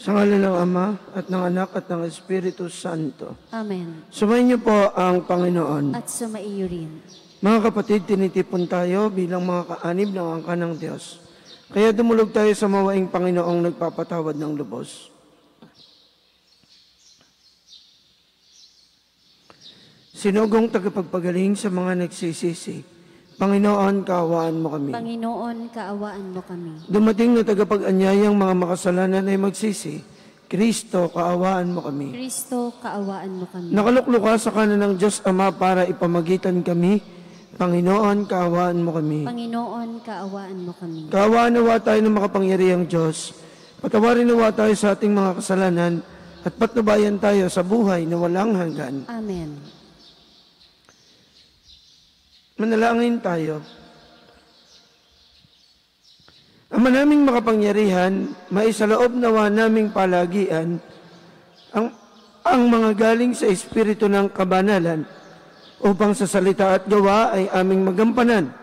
Sa ngalan ng Ama, at ng Anak, at ng Espiritu Santo. Amen. Sumayin niyo po ang Panginoon. At sumaiyo rin. Mga kapatid, tinitipon tayo bilang mga kaanib ng angka ng Diyos. Kaya dumulog tayo sa mawaing Panginoong nagpapatawad ng lubos. Sinugong tagapagpagaling sa mga nagsisisi, Panginoon, kaawaan mo kami. Panginoon, kaawaan mo kami. Dumating na tagapag-anyayang mga makasalanan ay magsisi, Kristo, kaawaan mo kami. Kristo, kaawaan mo kami. Nakalukluka sa kanan ng Diyos Ama para ipamagitan kami, Panginoon, kaawaan mo kami. Panginoon, kaawaan mo kami. Kaawaan nawa tayo ng makapangyarihang Diyos. Patawarin nawa tayo sa ating mga kasalanan at patnubayan tayo sa buhay na walang hanggan. Amen. Manalangin tayo. Ama naming makapangyarihan, maisaloob nawa naming palagian ang mga galing sa Espiritu ng kabanalan upang sa salita at gawa ay aming magampanan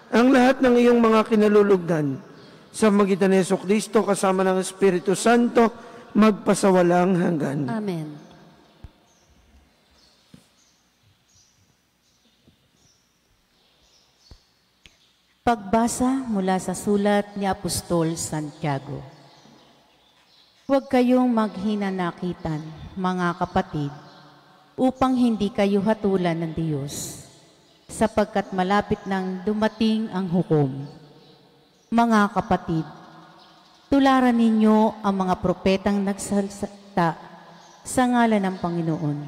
ang lahat ng iyong mga kinalulugdan sa magitan ni Jesucristo kasama ng Espiritu Santo magpasawalang hanggan. Amen. Pagbasa mula sa sulat ni Apostol Santiago. Huwag kayong maghinanakitan, mga kapatid, upang hindi kayo hatulan ng Diyos, sapagkat malapit nang dumating ang hukom. Mga kapatid, tularan ninyo ang mga propetang nagsalita sa ngalan ng Panginoon.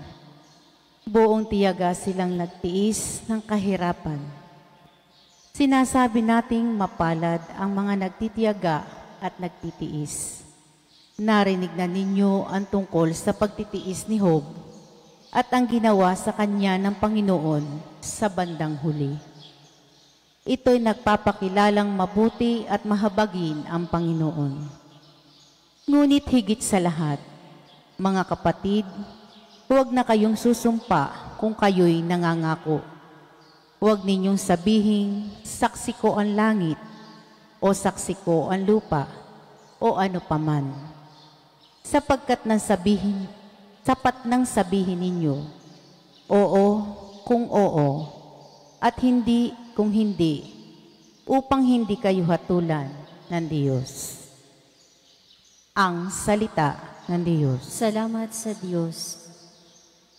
Buong tiyaga silang nagtiis ng kahirapan. Sinasabi nating mapalad ang mga nagtitiyaga at nagtitiis. Narinig na ninyo ang tungkol sa pagtitiis ni Job at ang ginawa sa kanya ng Panginoon sa bandang huli. Ito'y nagpapakilalang mabuti at mahabagin ang Panginoon. Ngunit higit sa lahat, mga kapatid, huwag na kayong susumpa kung kayo'y nangangako. Huwag ninyong sabihin, saksi ko ang langit, o saksi ko ang lupa, o ano paman. Sapagkat sapat nang sabihin ninyo, oo kung oo, at hindi kung hindi, upang hindi kayo hatulan ng Diyos. Ang salita ng Diyos. Salamat sa Diyos.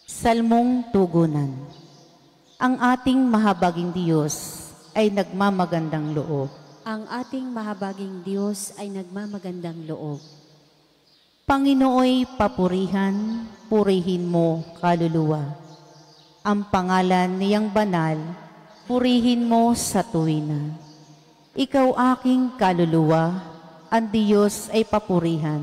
Salmong tugunan. Ang ating mahabaging Diyos ay nagmamagandang loob. Ang ating mahabaging Diyos ay nagmamagandang loob. Panginooy papurihan, purihin mo kaluluwa. Ang pangalan niyang banal, purihin mo sa tuwina. Ikaw aking kaluluwa, ang Diyos ay papurihan,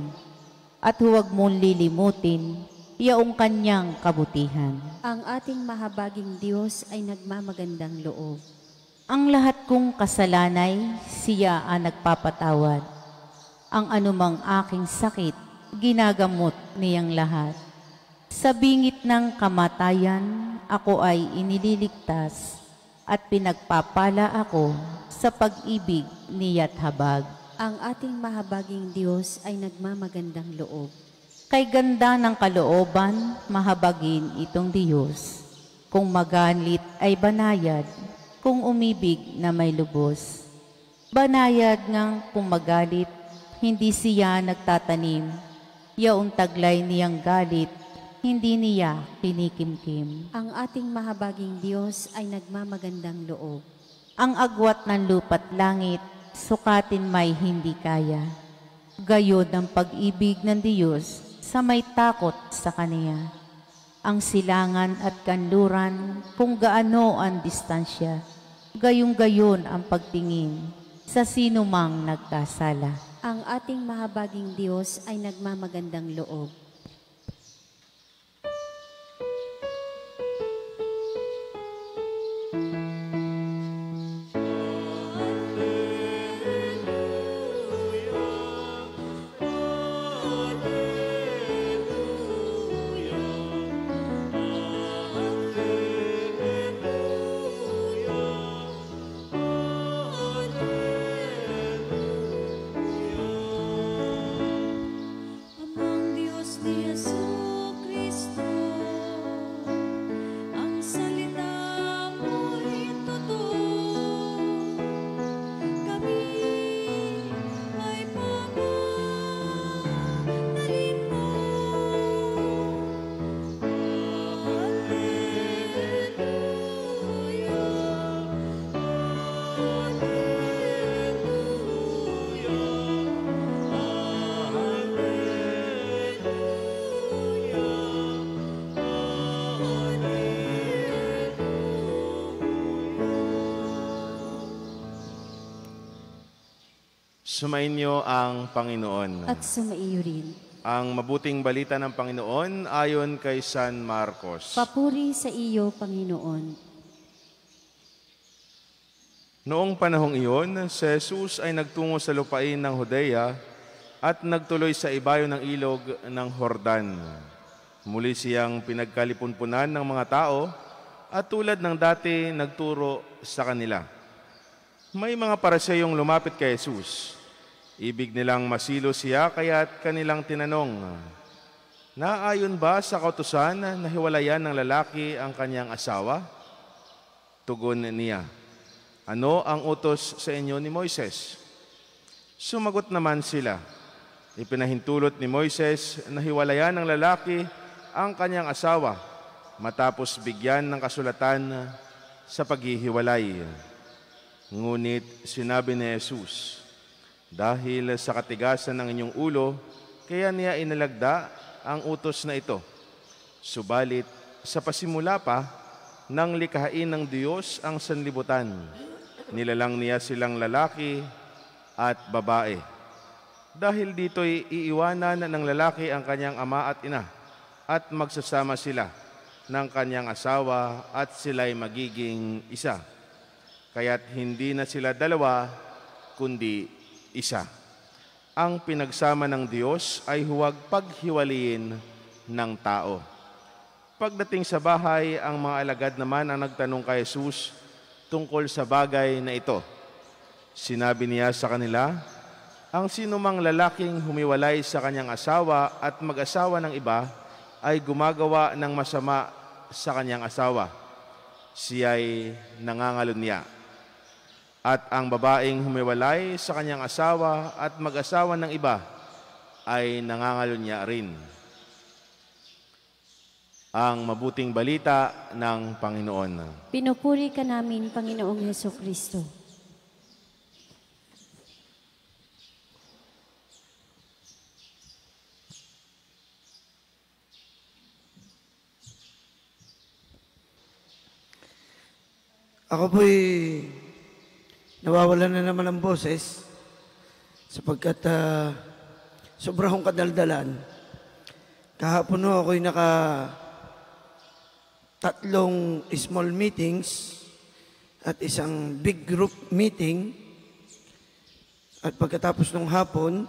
at huwag mong lilimutin yaong kanyang kabutihan. Ang ating mahabaging Diyos ay nagmamagandang loob. Ang lahat kong kasalanay, siya ang nagpapatawad. Ang anumang aking sakit, ginagamot niyang lahat. Sa bingit ng kamatayan, ako ay inililigtas at pinagpapala ako sa pag-ibig niya't habag. Ang ating mahabaging Diyos ay nagmamagandang loob. Kay ganda ng kalooban, mahabagin itong Diyos. Kung maganlit ay banayad, kung umibig na may lubos. Banayad ngang kung magalit, hindi siya nagtatanim. Yaong taglay niyang galit, hindi niya pinikimkim. Ang ating mahabaging Diyos ay nagmamagandang loob. Ang agwat ng lupa't langit, sukatin may hindi kaya. Gayod ang pag-ibig ng Diyos sa may takot sa Kaniya. Ang silangan at kanluran, kung gaano ang distansya, gayong-gayon ang pagtingin sa sino mang nagkasala. Ang ating mahabaging Diyos ay nagmamagandang loob. Sumainyo ang Panginoon. At sumaiyo rin. Ang mabuting balita ng Panginoon ayon kay San Marcos. Papuri sa iyo, Panginoon. Noong panahong iyon, si Jesus ay nagtungo sa lupain ng Judea at nagtuloy sa ibayo ng ilog ng Jordan. Muli siyang pinagkalipunpunan ng mga tao at tulad ng dati nagturo sa kanila. May mga Pariseyong lumapit kay Jesus. Ibig nilang masilo siya kaya't kanilang tinanong, "Naayon ba sa kautusan na hiwalayan ng lalaki ang kanyang asawa?" Tugon niya, "Ano ang utos sa inyo ni Moises?" Sumagot naman sila, "Ipinahintulot ni Moises na hiwalayan ng lalaki ang kanyang asawa matapos bigyan ng kasulatan sa paghihiwalay." Ngunit sinabi ni Jesus, "Dahil sa katigasan ng inyong ulo, kaya niya inalagda ang utos na ito. Subalit sa pasimula pa, nang likhain ng Diyos ang sanlibutan, nilalang niya silang lalaki at babae. Dahil dito'y iiwanan ng lalaki ang kanyang ama at ina, at magsasama sila ng kanyang asawa at sila'y magiging isa. Kaya't hindi na sila dalawa, kundi isa. Ang pinagsama ng Diyos ay huwag paghiwalayin ng tao." Pagdating sa bahay, ang mga alagad naman ang nagtanong kay Jesus tungkol sa bagay na ito. Sinabi niya sa kanila, "Ang sinumang lalaking humiwalay sa kanyang asawa at mag-asawa ng iba ay gumagawa ng masama sa kanyang asawa. Siya'y nangangalunya. At ang babaeng humiwalay sa kanyang asawa at mag-asawa ng iba ay nangangalunya rin." Ang mabuting balita ng Panginoon. Pinupuri ka namin, Panginoong Hesukristo. Ako po'y nawawalan na naman ng boses sapagkat sobrang kadaldalan. Kahapon ako'y tatlong small meetings at isang big group meeting. At pagkatapos ng hapon,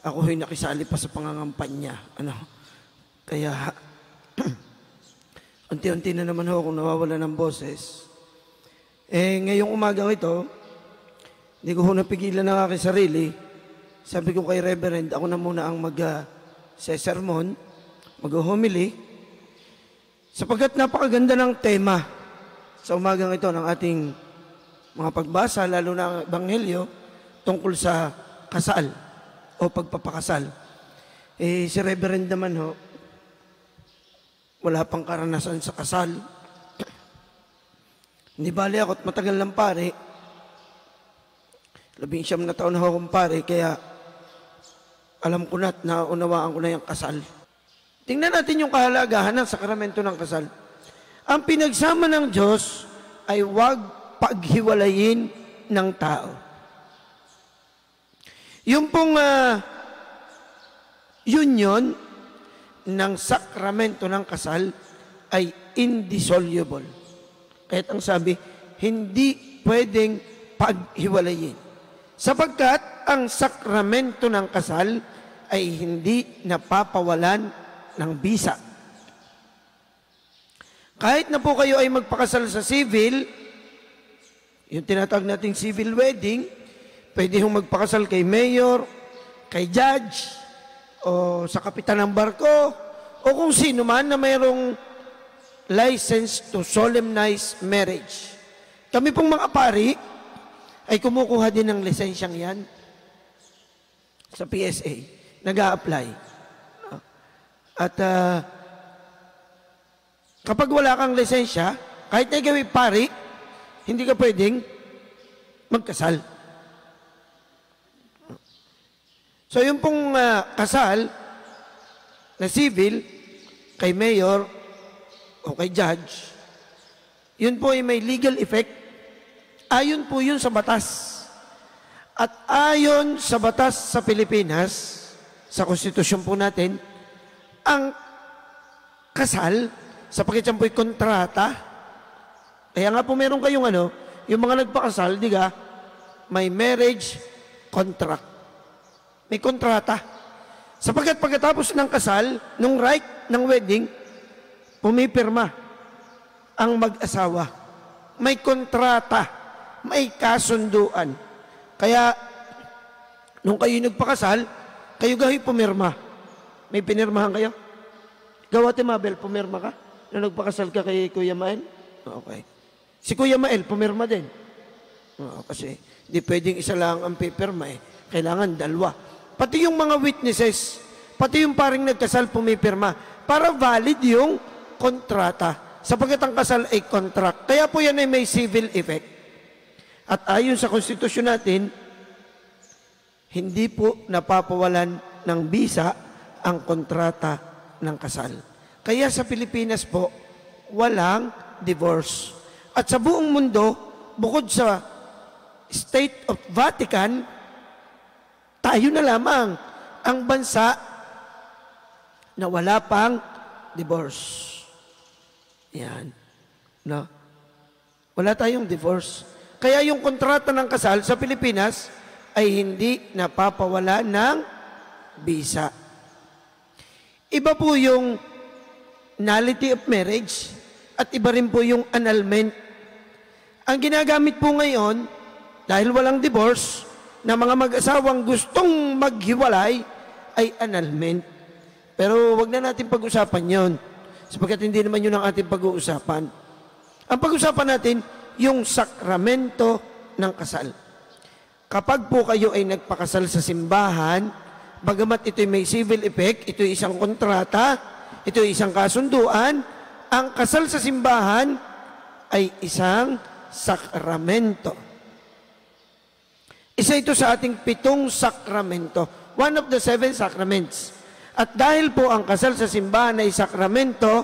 ako'y nakisali pa sa pangangampanya. Kaya, unti-unti na naman ako nawawalan ng boses. Ngayong umagang ito, hindi ko napigilan ng aking sarili. Sabi ko kay Reverend, ako na muna ang mag-sermon, mag-homily, sapagkat napakaganda ng tema sa umagang ito ng ating mga pagbasa, lalo na ang Ebanghelyo, tungkol sa kasal o pagpapakasal. Si Reverend naman wala pang karanasan sa kasal. Hindi bali ako't matagal ng pare. 19 na taon na akong pare, kaya alam ko na at naunawaan ko na yung kasal. Tingnan natin yung kahalagahan ng sakramento ng kasal. Ang pinagsama ng Diyos ay huwag paghiwalayin ng tao. Yung pong union ng sakramento ng kasal ay indissoluble. Kahit ang sabi, hindi pwedeng paghiwalayin. Sapagkat ang sakramento ng kasal ay hindi napapawalan ng bisa. Kahit na po kayo ay magpakasal sa civil, yung tinatawag nating civil wedding, pwede hong magpakasal kay mayor, kay judge, o sa kapitan ng barko, o kung sino man na mayroong license to solemnize marriage. Kami pong mga pari ay kumukuha din ng lisensyang yan sa PSA. Nag-a-apply. At kapag wala kang lisensya, kahit na ikaw ay pari, hindi ka pwedeng magkasal. So yung pong kasal na civil kay mayor o kay judge, yun po ay may legal effect. Ayon po yun sa batas. At ayon sa batas sa Pilipinas, sa konstitusyon po natin, ang kasal, sapagkat yan po'y kontrata, kaya nga po meron kayong yung mga nagpakasal, di ka, may marriage contract. May kontrata. Sapagkat pagkatapos ng kasal, nung rite ng wedding, pumipirma ang mag-asawa. May kontrata. May kasunduan. Kaya, nung kayo nagpakasal, kayo gahi pumirma. May pinirmahan kayo? Ikaw, Ate Mabel, pumirma ka? Nung nagpakasal ka kay Kuya Mael? Okay. Si Kuya Mael, pumirma din. Kasi, di pwedeng isa lang ang pipirma eh. Kailangan dalawa. Pati yung mga witnesses, pati yung paring nagkasal pumipirma, para valid yung kontrata. Sapagkat ang kasal ay contract. Kaya po yan ay may civil effect. At ayon sa konstitusyon natin, hindi po napapawalan ng bisa ang kontrata ng kasal. Kaya sa Pilipinas po, walang divorce. At sa buong mundo, bukod sa State of Vatican, tayo na lamang ang bansa na wala pang divorce. Yan. No? Wala tayong divorce. Kaya yung kontrata ng kasal sa Pilipinas ay hindi napapawala ng bisa. Iba po yung nullity of marriage at iba rin po yung annulment. Ang ginagamit po ngayon, dahil walang divorce, na mga mag-asawang gustong maghiwalay ay annulment. Pero wag na natin pag-usapan yon, sapagkat hindi naman yun ang ating pag-uusapan. Ang pag-usapan natin, yung sakramento ng kasal. Kapag po kayo ay nagpakasal sa simbahan, bagamat ito'y may civil effect, ito'y isang kontrata, ito'y isang kasunduan, ang kasal sa simbahan ay isang sakramento. Isa ito sa ating 7 sakramento. One of the 7 sacraments. At dahil po ang kasal sa simbahan ay sakramento,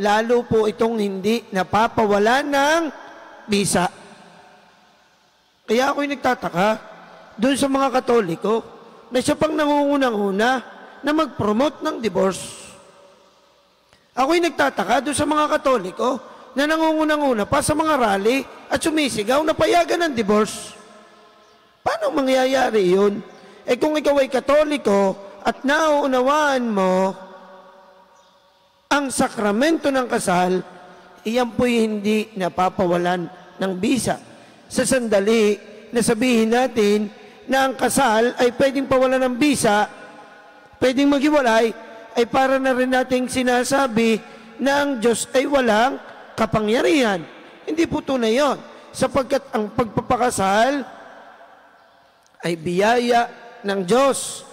lalo po itong hindi napapawala ng bisa. Kaya ako'y nagtataka doon sa mga Katoliko na siya pang nangungunang-una na mag-promote ng divorce. Ako'y nagtataka doon sa mga Katoliko na nangungunang-una pa sa mga rally at sumisigaw na payagan ng divorce. Paano mangyayari yun? Eh kung ikaw ay Katoliko at nauunawaan mo ang sakramento ng kasal, iyan po'y hindi napapawalan ng bisa. Sa sandali na sabihin natin na ang kasal ay pwedeng pawalan ng bisa, pwedeng maghiwalay, ay para na rin nating sinasabi na ang Diyos ay walang kapangyarihan. Hindi po tunay yun. Sapagkat ang pagpapakasal ay biyaya ng Diyos.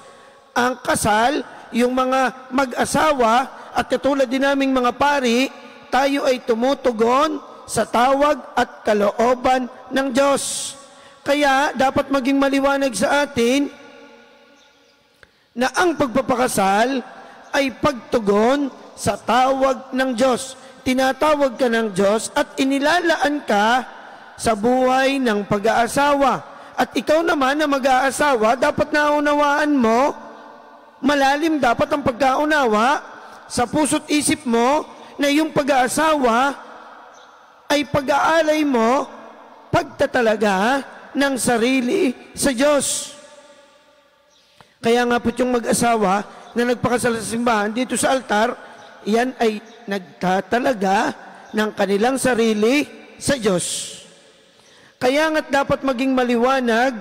Ang kasal, yung mga mag-asawa at katulad din naming mga pari, tayo ay tumutugon sa tawag at kalooban ng Diyos. Kaya dapat maging maliwanag sa atin na ang pagpapakasal ay pagtugon sa tawag ng Diyos. Tinatawag ka ng Diyos at inilalaan ka sa buhay ng pag-aasawa. At ikaw naman na mag-aasawa, dapat naunawaan mo, malalim dapat ang pagkaunawa sa puso't isip mo na yung pag-aasawa ay pag-aalay mo, pagtatalaga ng sarili sa Diyos. Kaya nga po yung mag-asawa na nagpakasal sa simbahan dito sa altar, yan ay nagtatalaga ng kanilang sarili sa Diyos. Kaya nga't dapat maging maliwanag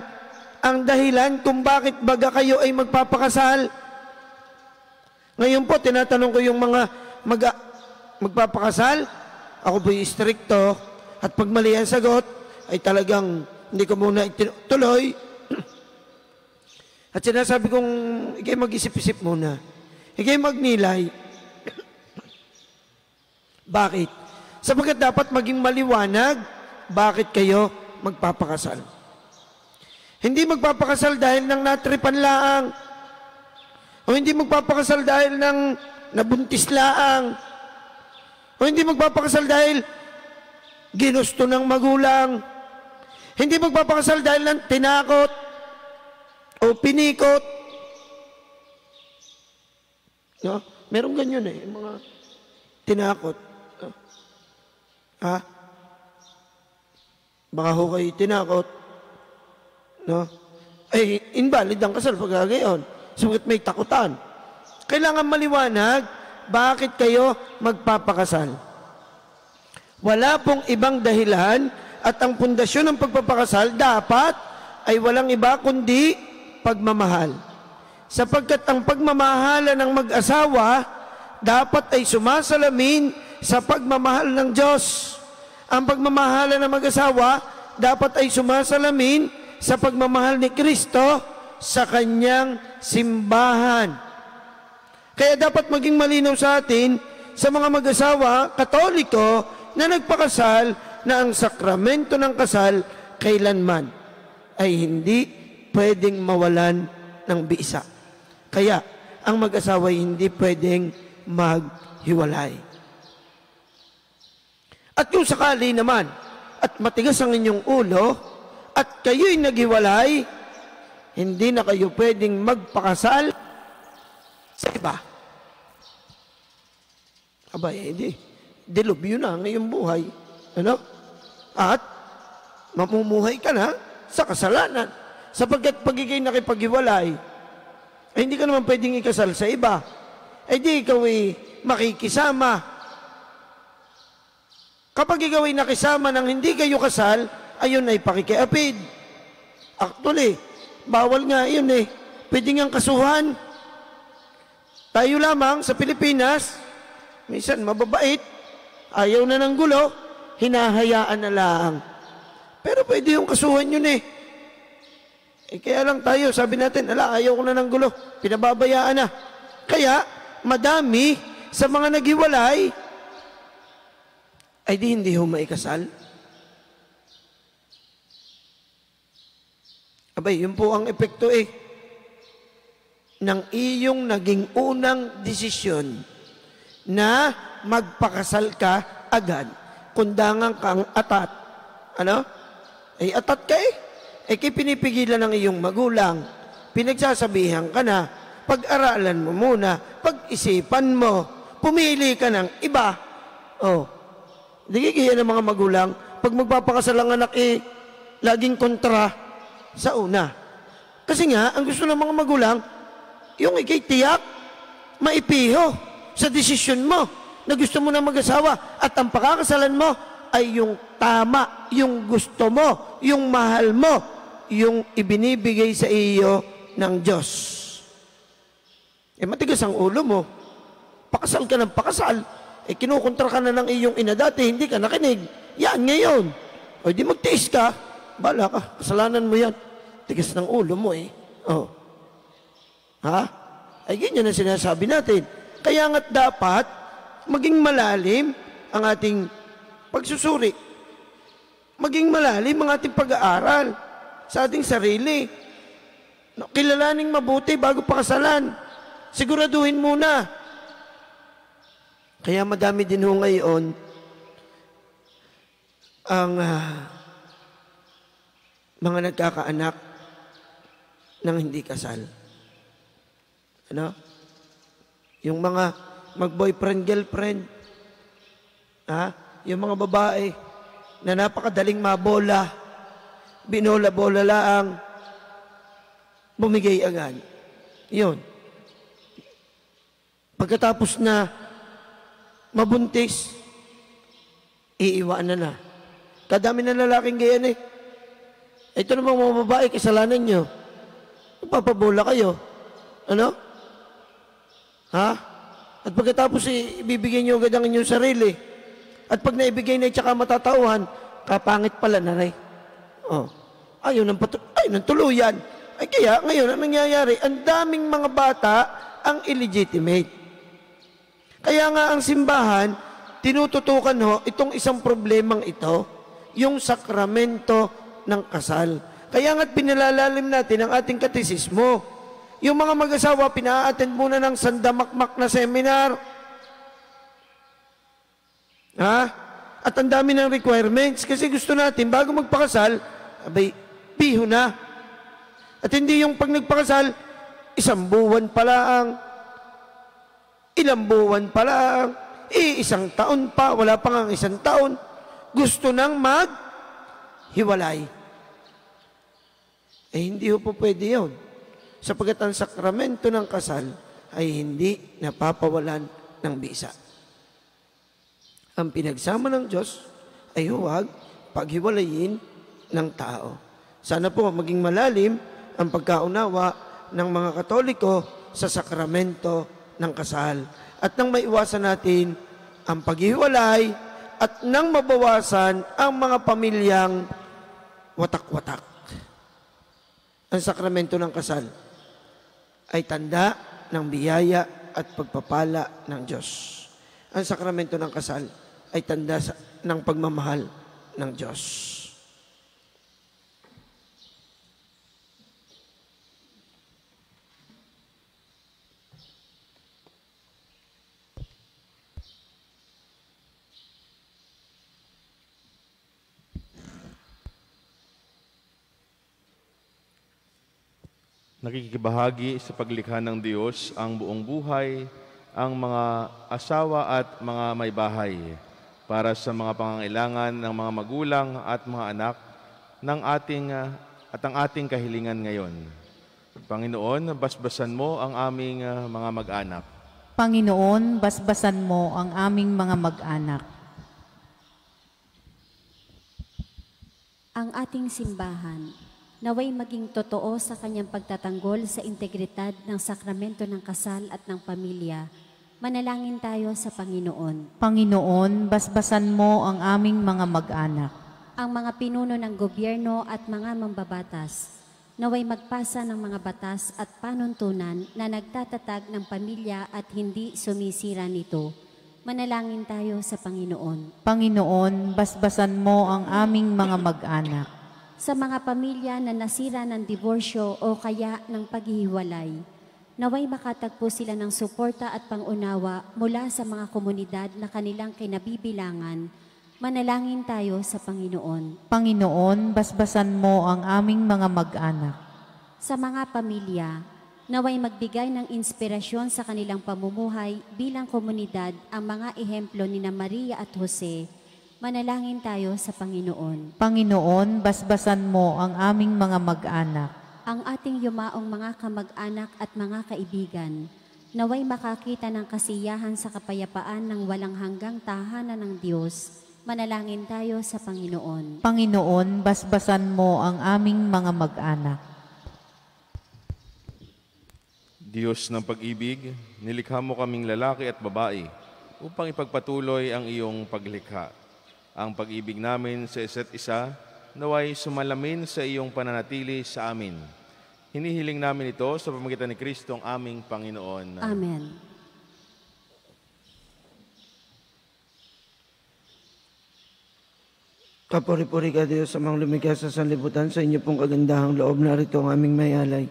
ang dahilan kung bakit baga kayo ay magpapakasal. Ngayon po, tinatanong ko yung mga magpapakasal, ako po'y istrikto, at pag mali ang sagot, ay talagang hindi ko muna ituloy. At sinasabi kong, ikay mag-isip-isip muna. Ikay magnilay. Bakit? Sapagkat dapat maging maliwanag, bakit kayo magpapakasal. Hindi magpapakasal dahil ng natripan laang, o hindi magpapakasal dahil ng nabuntis laang, o hindi magpapakasal dahil ginusto ng magulang, hindi magpapakasal dahil ng tinakot, o pinikot. No? Meron ganyan yung mga tinakot. Ha? Baka ho kayo tinakot. No? Ay, invalid ang kasal pag gayon. Sugat may takutan. Kailangan maliwanag, bakit kayo magpapakasal? Wala pong ibang dahilan at ang pundasyon ng pagpapakasal dapat ay walang iba kundi pagmamahal. Sapagkat ang pagmamahala ng mag-asawa dapat ay sumasalamin sa pagmamahal ng Diyos. Ang pagmamahala ng mag-asawa dapat ay sumasalamin sa pagmamahal ni Kristo sa kanyang simbahan. Kaya dapat maging malinaw sa atin, sa mga mag-asawa, Katoliko, na nagpakasal, na ang sakramento ng kasal kailanman ay hindi pwedeng mawalan ng bisa. Kaya, ang mag-asawa ay hindi pwedeng maghiwalay. At kung sakali naman, at matigas ang inyong ulo, at kayo'y naghiwalay, hindi na kayo pwedeng magpakasal sa iba. Abay, hindi. Dilubyo na ang iyong buhay. Ano? At mamumuhay ka na sa kasalanan. Sapagkat pagiging nakipaghiwalay, ay hindi ka naman pwedeng ikasal sa iba. Ay di ikaw ay makikisama. Kapag ikaw ay nakisama ng hindi kayo kasal, ayun ay pakikiapid. Actually, bawal nga yun eh. Pwede nga kasuhan. Tayo lamang sa Pilipinas, minsan mababait, ayaw na ng gulo, hinahayaan na lang. Pero pwede yung kasuhan yun eh. Kaya lang tayo, sabi natin, ayaw ko na ng gulo, pinababayaan na. Kaya, madami sa mga naghiwalay, ay di hindi ho maikasal. Abay, yun po ang epekto ng iyong naging unang desisyon na magpakasal ka agad. Kundangan kang atat. Ano? Ay atat ka kay pinipigilan ng iyong magulang. Pinagsasabihan ka na, pag-aralan mo muna, pag-isipan mo, pumili ka ng iba. Di kaya ng mga magulang, pag magpapakasal ang anak laging kontra sa una. Kasi nga, ang gusto ng mga magulang, yung ikay tiyak, maipiho sa desisyon mo na gusto mo na mag-asawa at ang pakakasalan mo ay yung tama, yung gusto mo, yung mahal mo, yung ibinibigay sa iyo ng Diyos. Matigas ang ulo mo. Pakasal ka ng pakasal. Kinukontra ka na ng iyong ina dati, hindi ka nakinig. Yan ngayon. O di magtiis ka. Bala ka, kasalanan mo yan. Tigas ng ulo mo Ha? Ay ganyan ang sinasabi natin. Kaya nga't dapat maging malalim ang ating pagsusuri. Maging malalim ang ating pag-aaral sa ating sarili. Kilalaning mabuti bago pakasalan. Siguraduhin muna. Kaya madami din ho ngayon ang mga nagkakaanak ng hindi kasal. Ano? Yung mga mag-boyfriend, girlfriend. Yung mga babae na napakadaling mabola, binola-bola lang, bumigay agad. Yun. Pagkatapos na mabuntis, iiwanan na. Kadami na lalaking gayan Ito namang mga babae, kasalanan nyo. Papabola kayo. Ano? At pagkatapos ibibigay nyo agad ang inyong sarili. At pag naibigay na tsaka matatauhan, kapangit pala na rin. Ayaw ng tuluyan. Ay kaya ngayon, ang nangyayari, ang daming mga bata ang illegitimate. Kaya nga ang simbahan, tinututukan itong isang problemang ito, yung sakramento ng kasal. Kaya nga't pinalalalim natin ang ating katesismo. Yung mga mag-asawa, pina-attend muna ng sandamakmak na seminar. At ang dami ng requirements kasi gusto natin, bago magpakasal, biho na. At hindi yung pag nagpakasal, isang buwan pa lang, ilang buwan pa lang, isang taon pa, wala pa nga isang taon, gusto nang maghiwalay. Hindi po pwede yun. Sapagkat ang sakramento ng kasal ay hindi napapawalan ng bisa. Ang pinagsama ng Diyos ay huwag paghiwalayin ng tao. Sana po maging malalim ang pagkaunawa ng mga Katoliko sa sakramento ng kasal. At nang maiwasan natin ang paghiwalay at nang mabawasan ang mga pamilyang watak-watak. Ang sakramento ng kasal ay tanda ng biyaya at pagpapala ng Diyos. Ang sakramento ng kasal ay tanda ng pagmamahal ng Diyos. Nakikibahagi sa paglikha ng Diyos ang buong buhay, ang mga asawa at mga may bahay para sa mga pangangailangan ng mga magulang at mga anak ng ang ating kahilingan ngayon. Panginoon, basbasan mo ang aming mga mag-anak. Panginoon, basbasan mo ang aming mga mag-anak. Ang ating simbahan, naway maging totoo sa kanyang pagtatanggol sa integridad ng sakramento ng kasal at ng pamilya. Manalangin tayo sa Panginoon. Panginoon, basbasan mo ang aming mga mag-anak. Ang mga pinuno ng gobyerno at mga mambabatas, naway magpasa ng mga batas at panuntunan na nagtatatag ng pamilya at hindi sumisira nito. Manalangin tayo sa Panginoon. Panginoon, basbasan mo ang aming mga mag-anak. Sa mga pamilya na nasira ng diborsyo o kaya ng paghihiwalay, naway makatagpo sila ng suporta at pangunawa mula sa mga komunidad na kanilang kinabibilangan. Manalangin tayo sa Panginoon. Panginoon, basbasan mo ang aming mga mag-anak. Sa mga pamilya, naway magbigay ng inspirasyon sa kanilang pamumuhay bilang komunidad ang mga ehemplo ni Maria at Jose. Manalangin tayo sa Panginoon. Panginoon, basbasan mo ang aming mga mag-anak. Ang ating yumaong mga kamag-anak at mga kaibigan, naway makakita ng kasiyahan sa kapayapaan ng walang hanggang tahanan ng Diyos. Manalangin tayo sa Panginoon. Panginoon, basbasan mo ang aming mga mag-anak. Diyos ng pag-ibig, nilikha mo kaming lalaki at babae upang ipagpatuloy ang iyong paglikha. Ang pag-ibig namin sa isa't isa, naway sumalamin sa iyong pananatili sa amin. Hinihiling namin ito sa pamamagitan ni Kristo ang aming Panginoon. Amen. Kapuri-puri ka Diyos sa mga lumikha sa sanlibutan, sa inyo pong kagandahang loob, narito ang aming mayalay.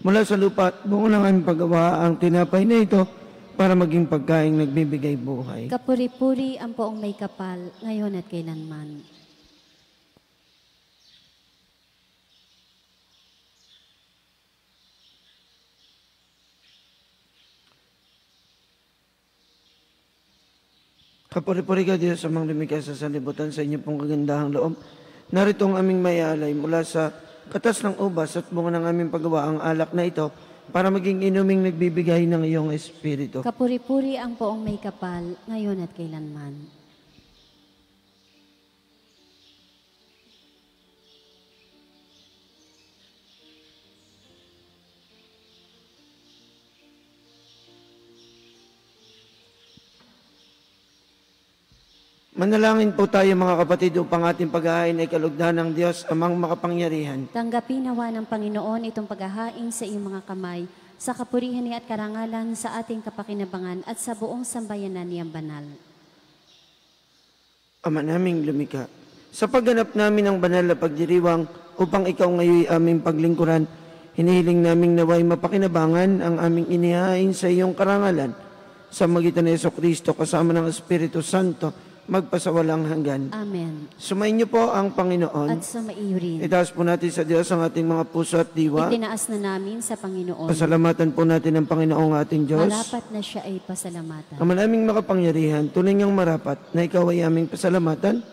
Mula sa lupa at buong ng aming paggawa ang tinapay na ito, para maging pagkaing nagbibigay buhay. Kapuri-puri ang poong may kapal, ngayon at kailanman. Kapuri-puri ka Diyos sa mga lumikha sa sanlibutan, sa inyo pong kagandahang loob. Narito ang aming mayalay mula sa katas ng ubas at bunga ng aming paggawa ang alak na ito, para maging inuming nagbibigay ng iyong Espiritu. Kapuri-puri ang poong may kapal, ngayon at kailanman. Manalangin po tayo mga kapatid upang ating paghahain ay kalugdan ng Diyos amang makapangyarihan. Tanggapin nawa ng Panginoon itong paghahain sa iyong mga kamay, sa kapurihan niya at karangalan sa ating kapakinabangan at sa buong sambayanan niyang banal. Ama naming lumikha, sa pagganap namin ng banal na pagdiriwang upang ikaw ngayon aming paglingkuran, hinihiling naming naway mapakinabangan ang aming inihain sa iyong karangalan sa magitan ni Jesucristo kasama ng Espiritu Santo, magpasawalang hanggan. Amen. Sumayin niyo po ang Panginoon. At sa maiyo rin. Itaas po natin sa Diyos ang ating mga puso at diwa. Itinaas na namin sa Panginoon. Pasalamatan po natin ang Panginoong ating Diyos. Marapat na siya ay pasalamatan. Ang maraming makapangyarihan, tunay niyang marapat na ikaw ay aming pasalamatan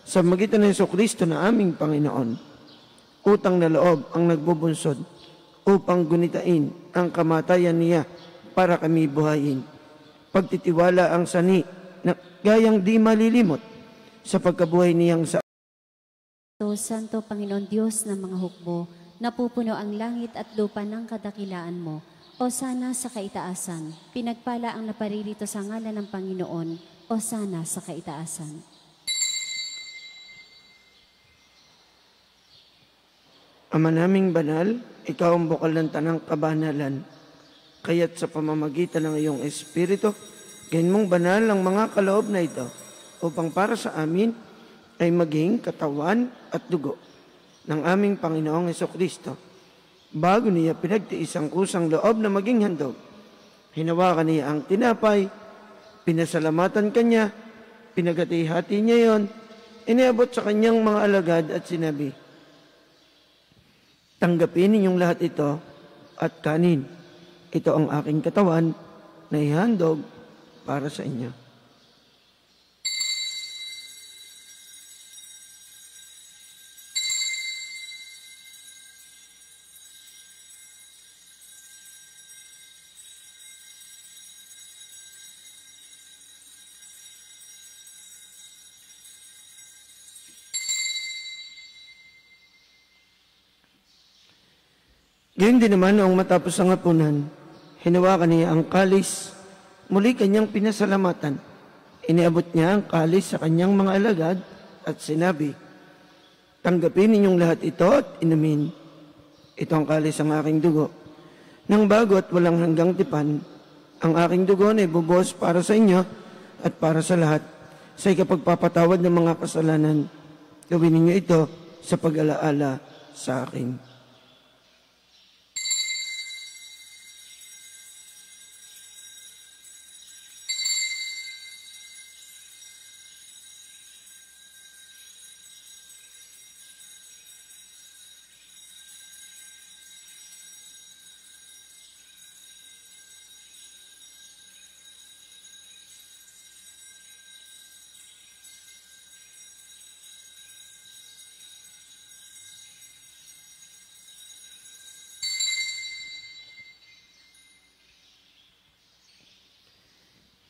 sa magitan ng Jesucristo na aming Panginoon. Utang na loob ang nagbubunsod upang gunitain ang kamatayan niya para kami buhayin. Pagtitiwala ang sani na gayang di malilimot sa pagkabuhay niyang sa Santo Panginoon Diyos ng mga hukbo, napupuno ang langit at lupa ng kadakilaan mo. O sana sa kaitaasan, pinagpala ang naparirito sa ngalan ng Panginoon. O sana sa kaitaasan. Ama naming banal, ikaw ang bukal ng tanang kabanalan. Kaya't sa pamamagitan ng iyong Espiritu, gayon mong banal ang mga kaloob na ito upang para sa amin ay maging katawan at dugo ng aming Panginoong Jesucristo. Bago niya pinagtiis ang kusang loob na maging handog, hinawakan niya ang tinapay, pinasalamatan kanya, pinagati-hati niya yon, iniabot sa kanyang mga alagad at sinabi, tanggapin ninyong lahat ito at kanin. Ito ang aking katawan na ihandog para sa inyo. Gayun din naman noong matapos ang hapunan, hinawakan niya ang kalis, muli kanyang pinasalamatan. Iniabot niya ang kalis sa kanyang mga alagad at sinabi, tanggapin ninyong lahat ito at inumin. Ito ang kalis ng aking dugo. Nang bago at walang hanggang tipan, ang aking dugo na ibubuhos para sa inyo at para sa lahat sa ikapagpapatawad ng mga kasalanan. Gawin ninyo ito sa pag-alaala sa akin.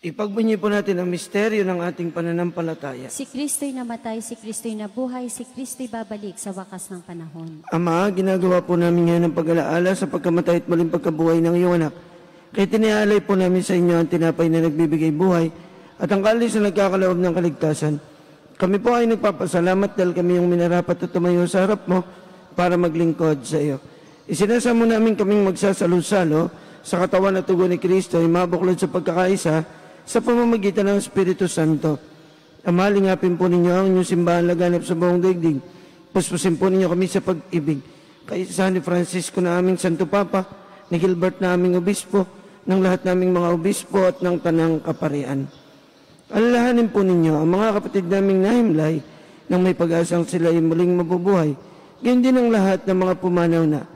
Ipagbunyi po natin ang misteryo ng ating pananampalataya. Si Kristo'y namatay, si Kristo'y nabuhay, si Kristo'y babalik sa wakas ng panahon. Ama, ginagawa po namin ngayon ang pag-alaala sa pagkamatay at muling pagkabuhay ng iyong anak. Kaya tinialay po namin sa inyo ang tinapay na nagbibigay buhay at ang kalis na nagkakaloob ng kaligtasan. Kami po ay nagpapasalamat dahil kami yung minarapat at tumayo sa harap mo para maglingkod sa iyo. Isinasamo namin kaming magsasalo-salo sa katawan at tugo ni Kristo ay mabuklod sa pagkakaisa sa pamamagitan ng Espiritu Santo. Amalingapin po ninyo ang inyong simbahan laganap sa buong daigdig. Puspusin po ninyo kami sa pag-ibig. Kaisa ni Francisco na aming Santo Papa, ni Gilbert na aming obispo, ng lahat naming mga obispo at ng tanang kaparian. Alalahanin po ninyo ang mga kapatid naming nahimlay nang may pag-asang sila ay muling mabubuhay. Ganyan din ang lahat ng mga pumanaw na.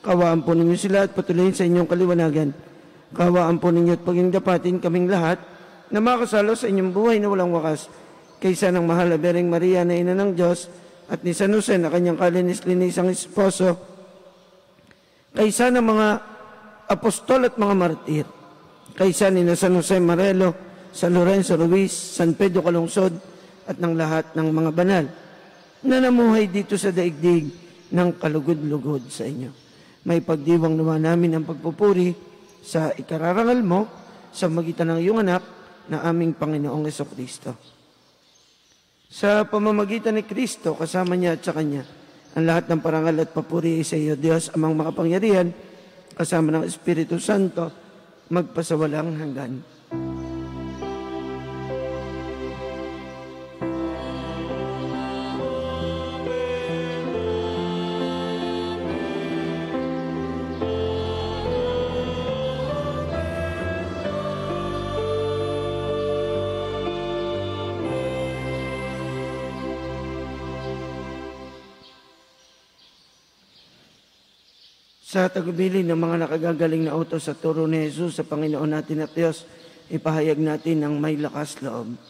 Kawaan po ninyo sila at patuloyin sa inyong kaliwanagan. Kawaan po ninyo at paging dapatin kaming lahat na makasalo sa inyong buhay na walang wakas. Kaysa ng mahal na Bereng Maria na ina ng Diyos at ni San Jose na kanyang kalinis-linisang esposo. Kaysa ng mga apostol at mga martir. Kaysa ni na San Jose Marelo, San Lorenzo Ruiz, San Pedro Calungsod at ng lahat ng mga banal na namuhay dito sa daigdig ng kalugod-lugod sa inyo. May pagdiwang nawa namin ang pagpupuri sa ikararangal mo sa magitan ng iyong anak na aming Panginoong Jesucristo. Sa pamamagitan ni Kristo, kasama niya at sa Kanya, ang lahat ng parangal at papuri sa iyo, Diyos, amang makapangyarihan, kasama ng Espiritu Santo, magpasawalang hanggan. Sa tagubilin ng mga nakagagaling na utos sa turo ni Jesus sa Panginoon natin at Diyos, ipahayag natin ang may lakas loob.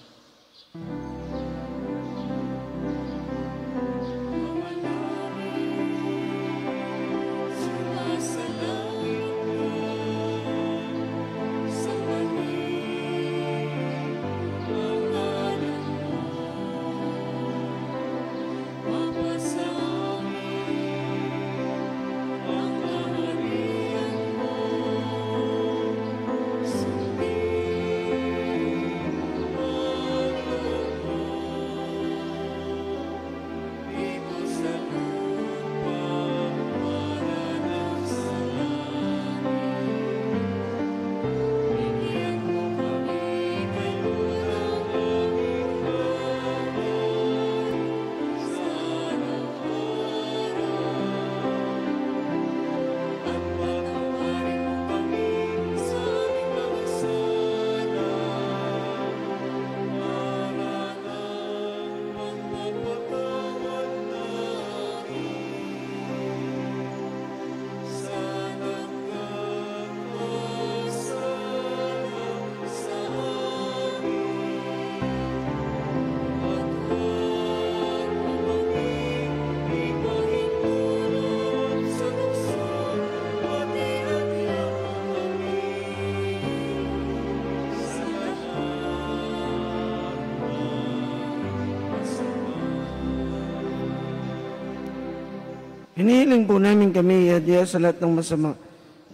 Hinihiling po namin kami, Diyos, sa lahat ng masama,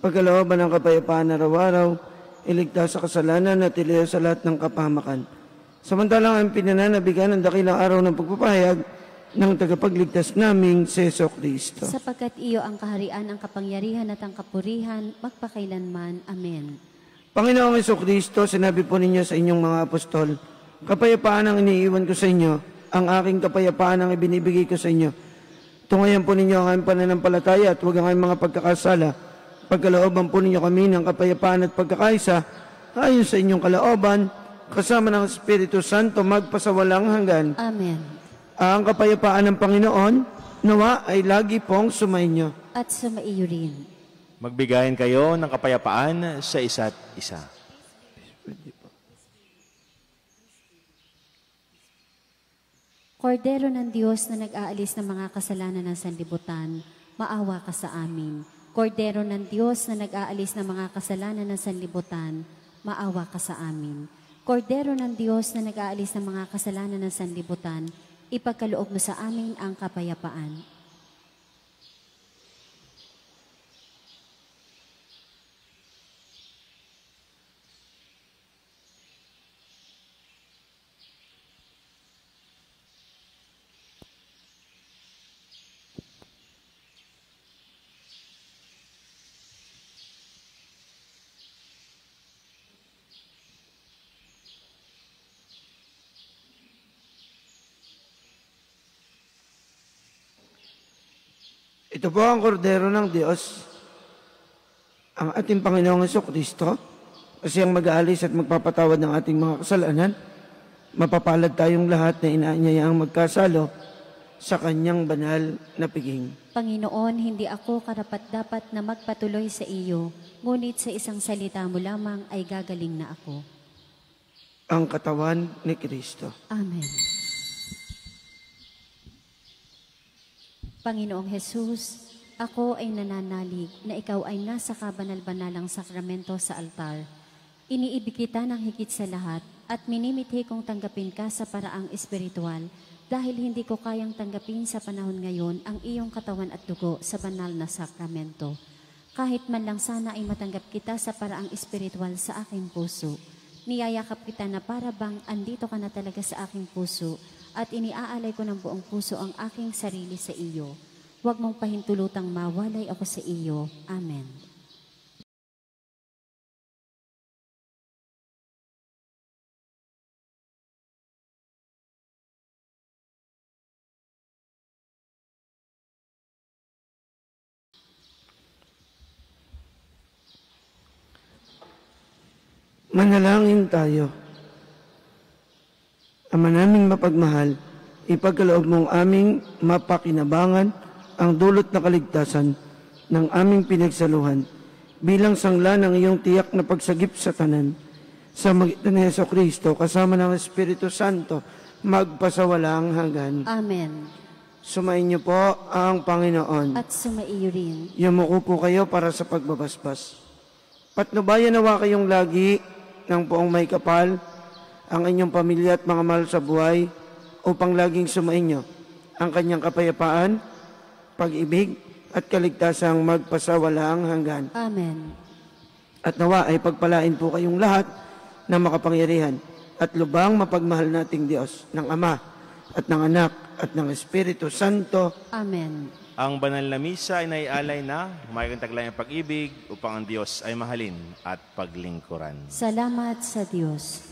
pagkalooban ng kapayapaan araw-araw, iligtas sa kasalanan at iliyo sa lahat ng kapahamakan. Samantalang ang pinananabigan ng dakilang araw ng pagpapahayag ng tagapagligtas naming si Jesucristo. Sapagkat iyo ang kaharian, ang kapangyarihan at ang kapurihan, magpakailanman. Amen. Panginoong Jesucristo, sinabi po ninyo sa inyong mga apostol, kapayapaan ang iniiwan ko sa inyo, ang aking kapayapaan ang ibinibigay ko sa inyo. Tungayan po ninyo ang aming pananampalataya at huwag ang aming mga pagkakasala. Pagkalooban po ninyo kami ng kapayapaan at pagkakaisa, ayon sa inyong kalooban, kasama ng Espiritu Santo magpasawalang hanggan. Amen. Ang kapayapaan ng Panginoon, nawa ay lagi pong sumainyo. At sumaiyo rin. Magbigayin kayo ng kapayapaan sa isa't isa. Kordero ng Diyos na nag-aalis ng mga kasalanan ng sanlibutan, maawa ka sa amin. Kordero ng Diyos na nag-aalis ng mga kasalanan ng sanlibutan, maawa ka sa amin. Kordero ng Diyos na nag-aalis ng mga kasalanan ng sanlibutan, ipagkaloob mo sa amin ang kapayapaan. Ito po ang kordero ng Diyos, ang ating Panginoong Jesucristo, kasi ang mag-aalis at magpapatawad ng ating mga kasalanan. Mapapalad tayong lahat na inaanyayaang magkasalo sa kanyang banal na piging. Panginoon, hindi ako karapat-dapat na magpatuloy sa iyo, ngunit sa isang salita mo lamang ay gagaling na ako. Ang katawan ni Kristo. Amen. Panginoong Jesus, ako ay nananalig na ikaw ay nasa kabanal-banalang sakramento sa altar. Iniibig kita ng higit sa lahat at minimithi kong tanggapin ka sa paraang espiritual dahil hindi ko kayang tanggapin sa panahon ngayon ang iyong katawan at dugo sa banal na sakramento. Kahit man lang sana ay matanggap kita sa paraang espiritual sa aking puso. Niyayakap kita na para bang andito ka na talaga sa aking puso at iniaalay ko ng buong puso ang aking sarili sa iyo. Huwag mong pahintulutang mawalay ako sa iyo. Amen. Manalangin tayo. Ama naming mapagmahal, ipagkaloob mong aming mapakinabangan ang dulot na kaligtasan ng aming pinagsaluhan bilang sangla ng iyong tiyak na pagsagip sa tanan. Sa magitan ni Jesucristo, kasama ng Espiritu Santo, magpasawalang hanggan. Amen. Sumain niyo po ang Panginoon. At sumaiyo rin. Yumuko po kayo para sa pagbabasbas. Patnubayan nawa kayong lagi ng poong may kapal, ang inyong pamilya at mga mahal sa buhay, upang laging sumainyo ang kanyang kapayapaan, pag-ibig, at kaligtasang magpasawalang hanggan. Amen. At nawa ay pagpalain po kayong lahat na makapangyarihan at lubang mapagmahal nating Diyos ng Ama at ng Anak at ng Espiritu Santo. Amen. Ang banal na misa ay naialay na mayroong taglayang pag-ibig upang ang Diyos ay mahalin at paglingkuran. Salamat sa Diyos.